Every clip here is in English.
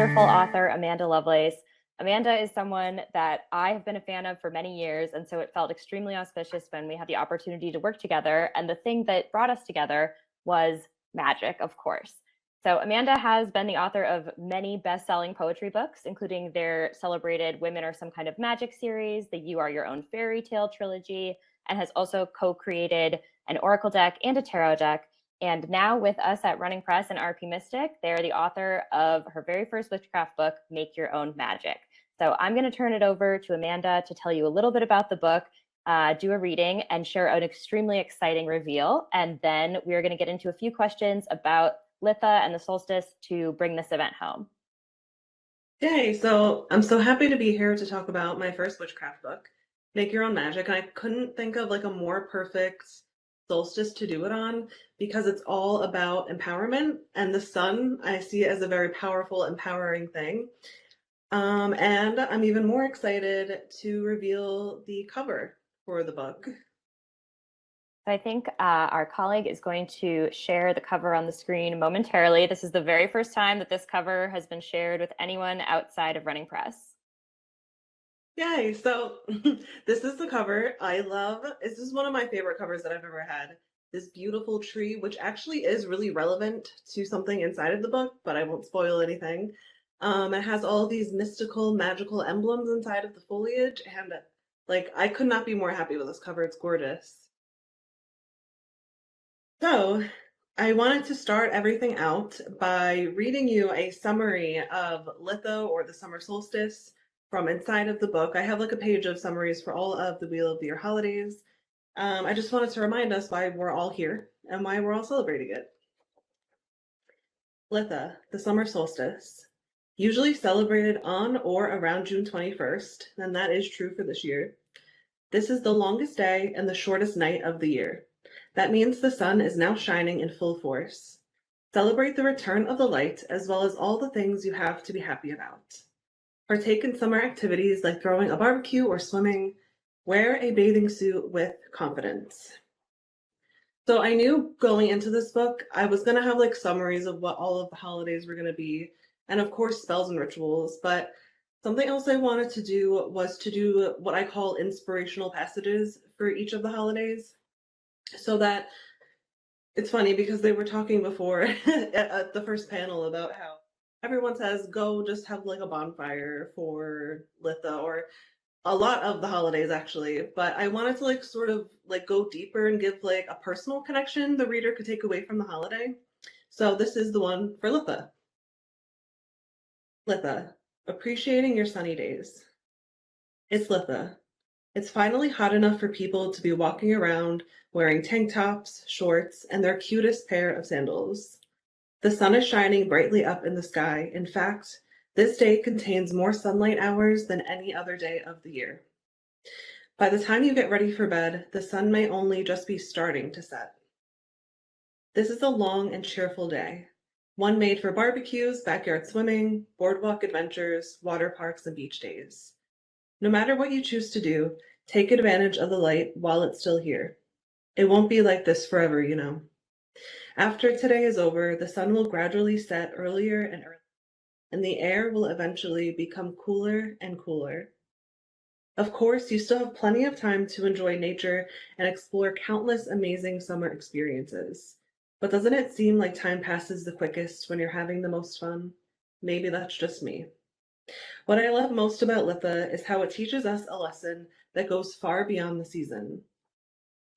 wonderful author, Amanda Lovelace. Amanda is someone that I have been a fan of for many years, and so it felt extremely auspicious when we had the opportunity to work together. And the thing that brought us together was magic, of course. So Amanda has been the author of many best-selling poetry books, including their celebrated Women Are Some Kind of Magic series, the You Are Your Own Fairy Tale trilogy, and has also co-created an oracle deck and a tarot deck. And now with us at Running Press and RP Mystic, they're the author of her very first witchcraft book, Make Your Own Magic. So I'm going to turn it over to Amanda to tell you a little bit about the book, do a reading, and share an extremely exciting reveal. And then we're going to get into a few questions about Litha and the solstice to bring this event home. Yay, so I'm so happy to be here to talk about my first witchcraft book, Make Your Own Magic. And I couldn't think of like a more perfect solstice to do it on because it's all about empowerment, and the sun I see as a very powerful, empowering thing. And I'm even more excited to reveal the cover for the book. I think our colleague is going to share the cover on the screen momentarily. This is the very first time that this cover has been shared with anyone outside of Running Press. Yay, so this is the cover. This is one of my favorite covers that I've ever had. This beautiful tree, which actually is really relevant to something inside of the book, but I won't spoil anything. It has all these mystical, magical emblems inside of the foliage, and like I could not be more happy with this cover. It's gorgeous. So, I wanted to start everything out by reading you a summary of Litho, or the summer solstice, from inside of the book. I have like a page of summaries for all of the Wheel of the Year holidays. I just wanted to remind us why we're all here and why we're all celebrating it. Litha, the summer solstice, usually celebrated on or around June 21st, and that is true for this year. This is the longest day and the shortest night of the year. That means the sun is now shining in full force. Celebrate the return of the light as well as all the things you have to be happy about. Partake in summer activities like throwing a barbecue or swimming. Wear a bathing suit with confidence. So I knew going into this book, I was going to have like summaries of what all of the holidays were going to be, and of course spells and rituals, but something else I wanted to do was to do what I call inspirational passages for each of the holidays. So that it's funny because they were talking before at the first panel about how everyone says go just have like a bonfire for Litha, or a lot of the holidays actually, but I wanted to like sort of like go deeper and give like a personal connection the reader could take away from the holiday. So this is the one for Litha. Litha, appreciating your sunny days. It's Litha. It's finally hot enough for people to be walking around wearing tank tops, shorts, and their cutest pair of sandals. The sun is shining brightly up in the sky. In fact, this day contains more sunlight hours than any other day of the year. By the time you get ready for bed, the sun may only just be starting to set. This is a long and cheerful day, one made for barbecues, backyard swimming, boardwalk adventures, water parks, and beach days. No matter what you choose to do, take advantage of the light while it's still here. It won't be like this forever, you know. After today is over, the sun will gradually set earlier and earlier, and the air will eventually become cooler and cooler. Of course, you still have plenty of time to enjoy nature and explore countless amazing summer experiences. But doesn't it seem like time passes the quickest when you're having the most fun? Maybe that's just me. What I love most about Litha is how it teaches us a lesson that goes far beyond the season.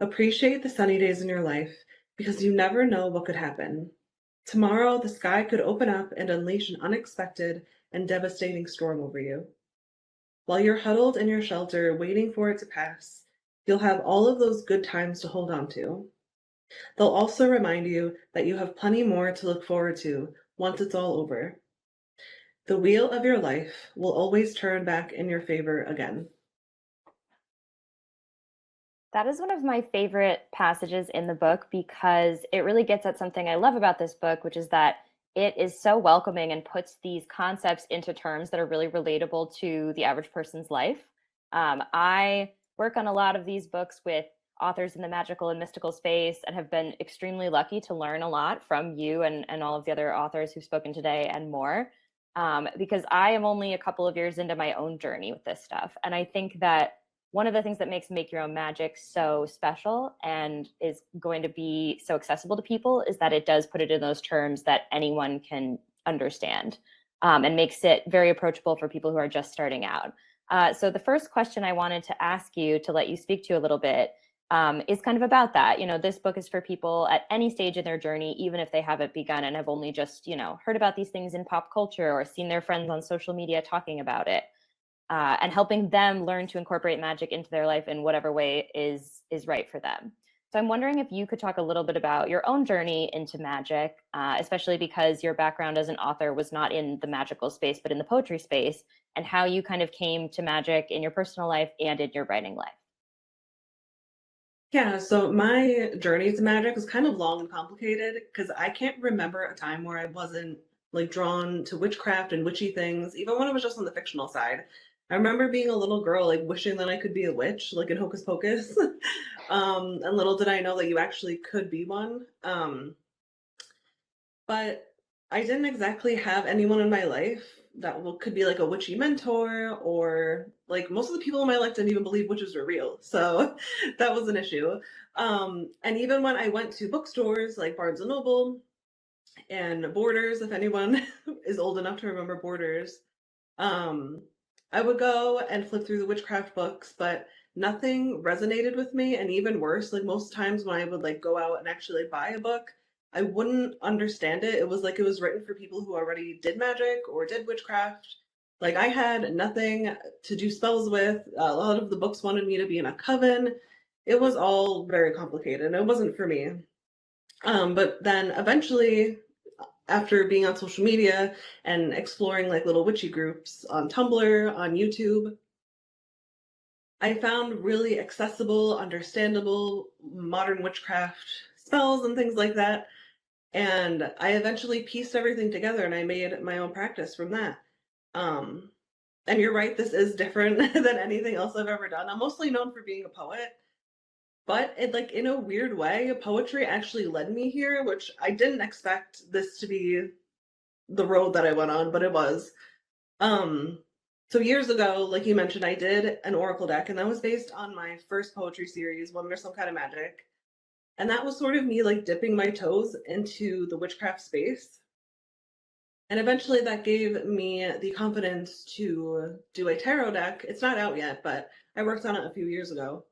Appreciate the sunny days in your life because you never know what could happen. Tomorrow, the sky could open up and unleash an unexpected and devastating storm over you. While you're huddled in your shelter waiting for it to pass, you'll have all of those good times to hold on to. They'll also remind you that you have plenty more to look forward to once it's all over. The wheel of your life will always turn back in your favor again. That is one of my favorite passages in the book because it really gets at something I love about this book, which is that it is so welcoming and puts these concepts into terms that are really relatable to the average person's life. I work on a lot of these books with authors in the magical and mystical space and have been extremely lucky to learn a lot from you and all of the other authors who've spoken today and more. because I am only a couple of years into my own journey with this stuff. And I think that one of the things that makes Make Your Own Magic so special and is going to be so accessible to people is that it does put it in those terms that anyone can understand, and makes it very approachable for people who are just starting out. So the first question I wanted to ask you to let you speak to a little bit is kind of about that. This book is for people at any stage in their journey, even if they haven't begun and have only just, heard about these things in pop culture or seen their friends on social media talking about it, and helping them learn to incorporate magic into their life in whatever way is right for them. So I'm wondering if you could talk a little bit about your own journey into magic, especially because your background as an author was not in the magical space, but in the poetry space, and how you kind of came to magic in your personal life and in your writing life. Yeah, so my journey to magic is kind of long and complicated because I can't remember a time where I wasn't like drawn to witchcraft and witchy things, even when I was just on the fictional side. I remember being a little girl, like wishing that I could be a witch, like in Hocus Pocus. And little did I know that you actually could be one. But I didn't exactly have anyone in my life that could be like a witchy mentor, or like most of the people in my life didn't even believe witches were real. So that was an issue. And even when I went to bookstores like Barnes and Noble and Borders, if anyone is old enough to remember Borders, um, I would go and flip through the witchcraft books, but nothing resonated with me. And even worse, like most times when I would like go out and actually like, buy a book, I wouldn't understand it. It was like it was written for people who already did magic or did witchcraft. Like I had nothing to do spells with. A lot of the books wanted me to be in a coven. It was all very complicated. It wasn't for me. But then eventually, after being on social media and exploring like little witchy groups on Tumblr, on YouTube, I found really accessible, understandable modern witchcraft spells and things like that. And I eventually pieced everything together and I made my own practice from that. Um, and you're right, this is different than anything else I've ever done. I'm mostly known for being a poet, but it like in a weird way, poetry actually led me here, which I didn't expect this to be the road that I went on, but it was. Um, so years ago, like you mentioned, I did an oracle deck, and that was based on my first poetry series, Women Are Some Kind of Magic. And that was sort of me like dipping my toes into the witchcraft space. And eventually that gave me the confidence to do a tarot deck. It's not out yet, but I worked on it a few years ago.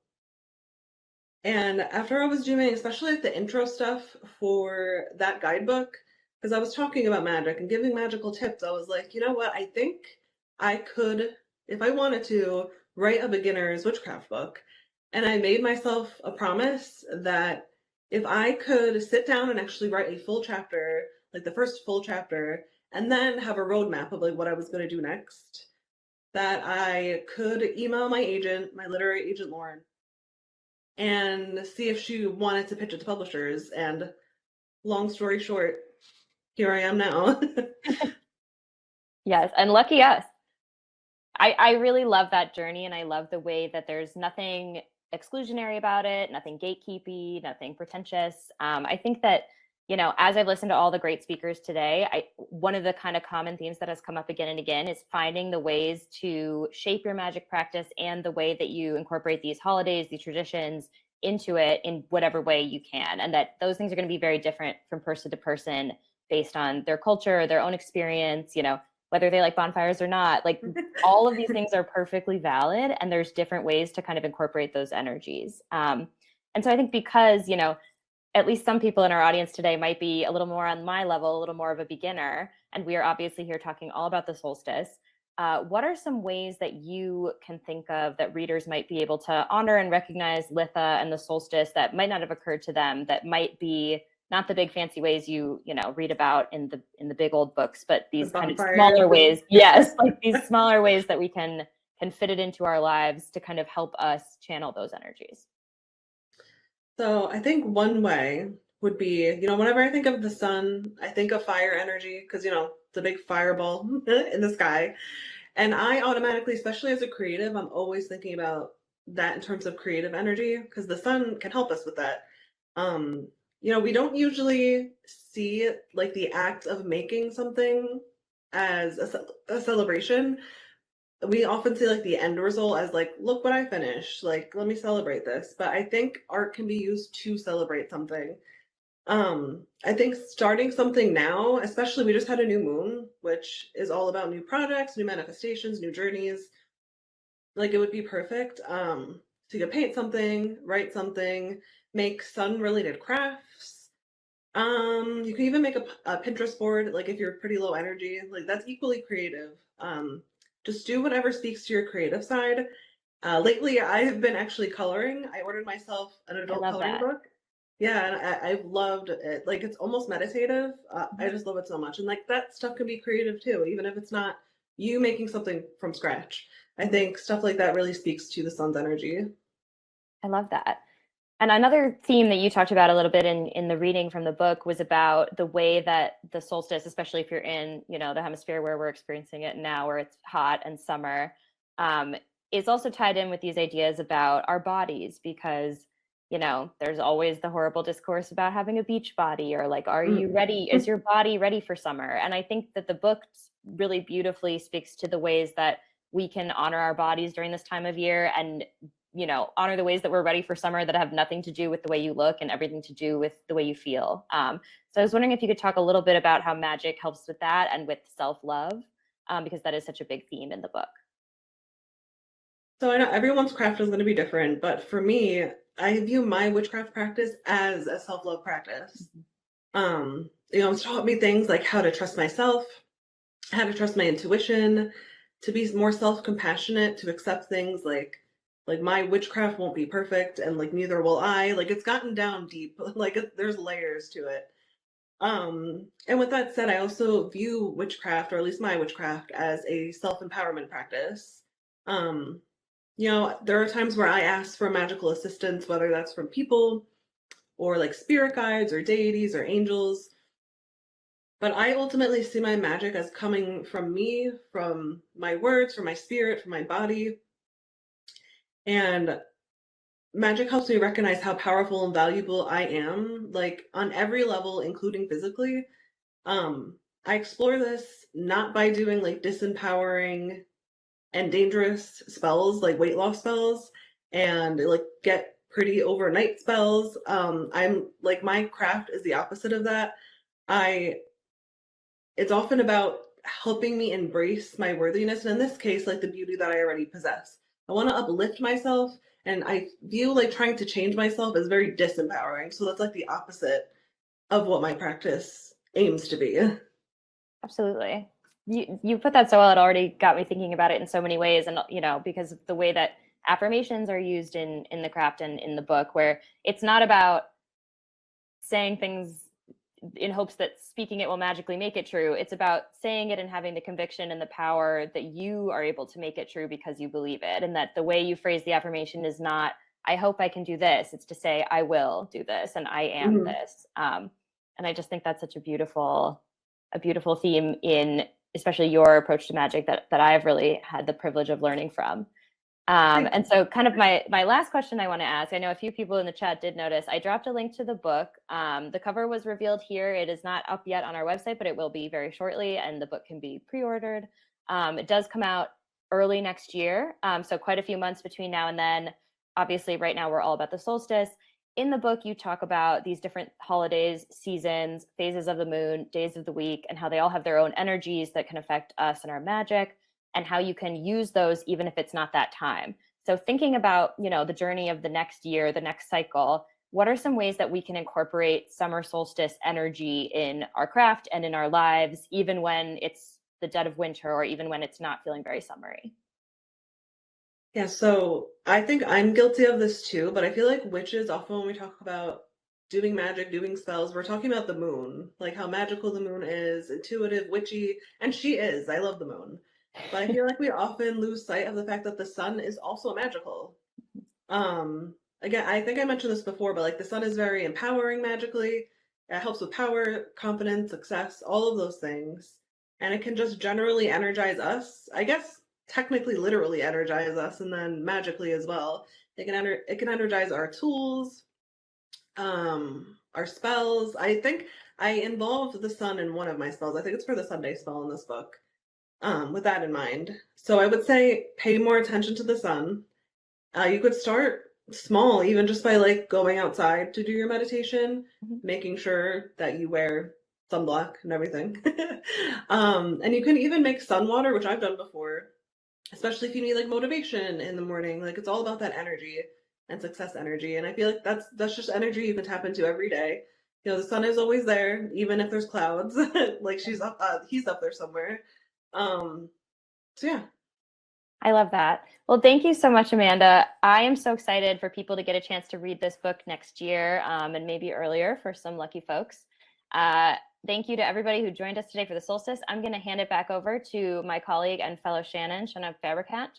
And after I was doing, especially like the intro stuff for that guidebook, because I was talking about magic and giving magical tips, I was like, you know what? I think I could, if I wanted to, write a beginner's witchcraft book. And I made myself a promise that if I could sit down and actually write a full chapter, like the first full chapter, and then have a roadmap of like what I was going to do next, that I could email my agent, my literary agent Lauren, and see if she wanted to pitch it to publishers. And long story short, here I am now. Yes, and lucky us. I really love that journey, and I love the way that there's nothing exclusionary about it, nothing gatekeepy, nothing pretentious. I think that, as I've listened to all the great speakers today, one of the kind of common themes that has come up again and again is finding the ways to shape your magic practice and the way that you incorporate these holidays, these traditions into it in whatever way you can. And that those things are going to be very different from person to person based on their culture, their own experience, whether they like bonfires or not. Like all of these things are perfectly valid, and there's different ways to kind of incorporate those energies. And so I think because, at least some people in our audience today might be a little more on my level, a little more of a beginner, and we are obviously here talking all about the solstice. What are some ways that you can think of that readers might be able to honor and recognize Litha and the solstice that might not have occurred to them, that might be not the big fancy ways you read about in the big old books, but these kind of smaller ways? Yes, like these smaller ways that we can fit it into our lives to kind of help us channel those energies. So I think one way would be, whenever I think of the sun, I think of fire energy because, it's a big fireball in the sky. And I automatically, especially as a creative, I'm always thinking about that in terms of creative energy because the sun can help us with that. Um, we don't usually see like the act of making something as a celebration. We often see like the end result as like, look what I finished. Like, let me celebrate this. But I think art can be used to celebrate something. I think starting something now, especially we just had a new moon, which is all about new projects, new manifestations, new journeys. Like it would be perfect. So you could paint something, write something, make sun related crafts. You can even make a Pinterest board, like if you're pretty low energy, like that's equally creative. Just do whatever speaks to your creative side. Lately, I've been actually coloring. I ordered myself an I adult love coloring that. book. Yeah, and I've loved it. Like it's almost meditative. I just love it so much. And like that stuff can be creative too, even if it's not you making something from scratch. I Mhm. think stuff like that really speaks to the sun's energy. I love that. And another theme that you talked about a little bit in the reading from the book was about the way that the solstice, especially if you're in, the hemisphere where we're experiencing it now, where it's hot and summer, um, is also tied in with these ideas about our bodies because, there's always the horrible discourse about having a beach body or like, are you Mm. ready? Is your body ready for summer? And I think that the book really beautifully speaks to the ways that we can honor our bodies during this time of year and honor the ways that we're ready for summer that have nothing to do with the way you look and everything to do with the way you feel. So I was wondering if you could talk a little bit about how magic helps with that and with self-love, because that is such a big theme in the book. So I know everyone's craft is going to be different, but for me, I view my witchcraft practice as a self-love practice. Mhm. It's taught me things like how to trust myself, how to trust my intuition, to be more self-compassionate, to accept things like my witchcraft won't be perfect and like neither will I. Like it's gotten down deep. Like there's layers to it. And with that said, I also view witchcraft, or at least my witchcraft, as a self-empowerment practice. Um, there are times where I ask for magical assistance, whether that's from people or like spirit guides or deities or angels. But I ultimately see my magic as coming from me, from my words, from my spirit, from my body. And magic helps me recognize how powerful and valuable I am, like on every level, including physically. I explore this not by doing like disempowering and dangerous spells like weight loss spells and like get pretty overnight spells. I'm like my craft is the opposite of that. I It's often about helping me embrace my worthiness, and in this case, like the beauty that I already possess. I want to uplift myself, and I view like trying to change myself as very disempowering. So that's like the opposite of what my practice aims to be. Absolutely. You put that so well. It already got me thinking about it in so many ways, and because of the way that affirmations are used in the craft and in the book, where it's not about saying things in hopes that speaking it will magically make it true. It's about saying it and having the conviction and the power that you are able to make it true because you believe it. And that the way you phrase the affirmation is not, I hope I can do this. It's to say, I will do this and I am Mhm. this. And I just think that's such a beautiful theme in especially your approach to magic that I've really had the privilege of learning from. Thanks. And so kind of my last question I want to ask, I know a few people in the chat did notice, I dropped a link to the book. The cover was revealed here. It is not up yet on our website, but it will be very shortly, and the book can be pre-ordered. It does come out early next year, so quite a few months between now and then. Obviously, right now we're all about the solstice. In the book, you talk about these different holidays, seasons, phases of the moon, days of the week, and how they all have their own energies that can affect us and our magic, and how you can use those even if it's not that time. So thinking about, the journey of the next year, the next cycle, what are some ways that we can incorporate summer solstice energy in our craft and in our lives, even when it's the dead of winter or even when it's not feeling very summery? Yeah, so I think I'm guilty of this too, but I feel like witches, often when we talk about doing magic, doing spells, we're talking about the moon, like how magical the moon is, intuitive, witchy, and she is. I love the moon. But I feel like we often lose sight of the fact that the sun is also magical. Again, I think I mentioned this before, but like the sun is very empowering magically. It helps with power, confidence, success, all of those things. And it can just generally energize us. I guess technically literally energize us and then magically as well. It can energize our tools, our spells. I think I involved the sun in one of my spells. I think it's for the Sunday spell in this book. with that in mind. So I would say pay more attention to the sun. You could start small, even just by like going outside to do your meditation, Mhm. making sure that you wear sunblock and everything. And you can even make sun water, which I've done before, especially if you need like motivation in the morning. Like it's all about that energy and success energy. And I feel like that's just energy you can tap into every day. You know, the sun is always there, even if there's clouds. Like she's up, he's up there somewhere. Um, so yeah. I love that. Well, thank you so much, Amanda. I am so excited for people to get a chance to read this book next year, and maybe earlier for some lucky folks. Uh, Thank you to everybody who joined us today for the solstice. I'm going to hand it back over to my colleague and fellow Shannon Fabricant,